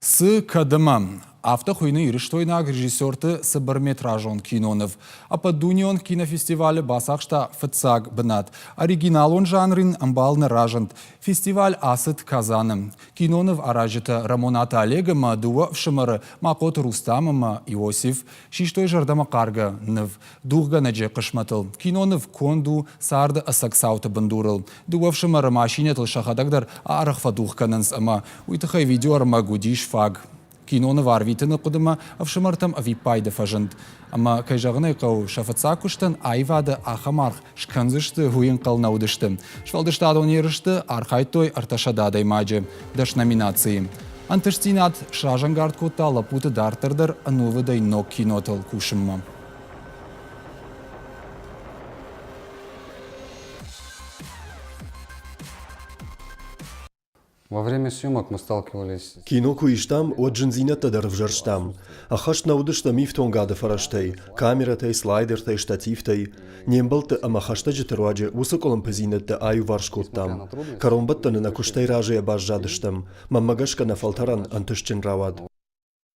Сы кадымам. Автохуйны ирыштойнаг режиссерты сыбырметражон кинонов. Апа Дунион кинофестивалі басақшта фытсаг бінат. Оригиналон жанрын амбалны ражант. Фестиваль асыт казаным. Кинонов аражыты Рамоната Олегама дуа вшымыры Макот Рустамыма Иосиф. Шиштой жардама қарга ныв. Дуғга наджи қышматыл. Кинонов конду сарды асаксауты бындурыл. Дуа вшымыры машинетыл шахадагдар арықфа дуғканынс ама. Уйтықай видеорыма гудиш фаг. Киноны варвитыны қудыма авшымартам авипайды фажынд. Ама кайжағыны қау шафыцакуштын айвады ахамарх шканзышты хуйын қалнаудышты. Швалдыштады онерышты архайтой арташададай мажы. Даш номинации. Антыштинат шражангард котта лапуты дартырдыр анувыдай нок кинотыл кушымма. Во время съемок мы сталкивались... Кино куиштам от джинзинета дървжърштам. А хащ наудышта мифтонгада фараштай, камератай, слайдертай, штативтай. Нембалта ама хаща джетеруаджи усаколам пазинетта аю варшкоттам. Каромбаттаны на куштай ражия бажжадыштам. Маммагашка на фалтаран антышчен равад.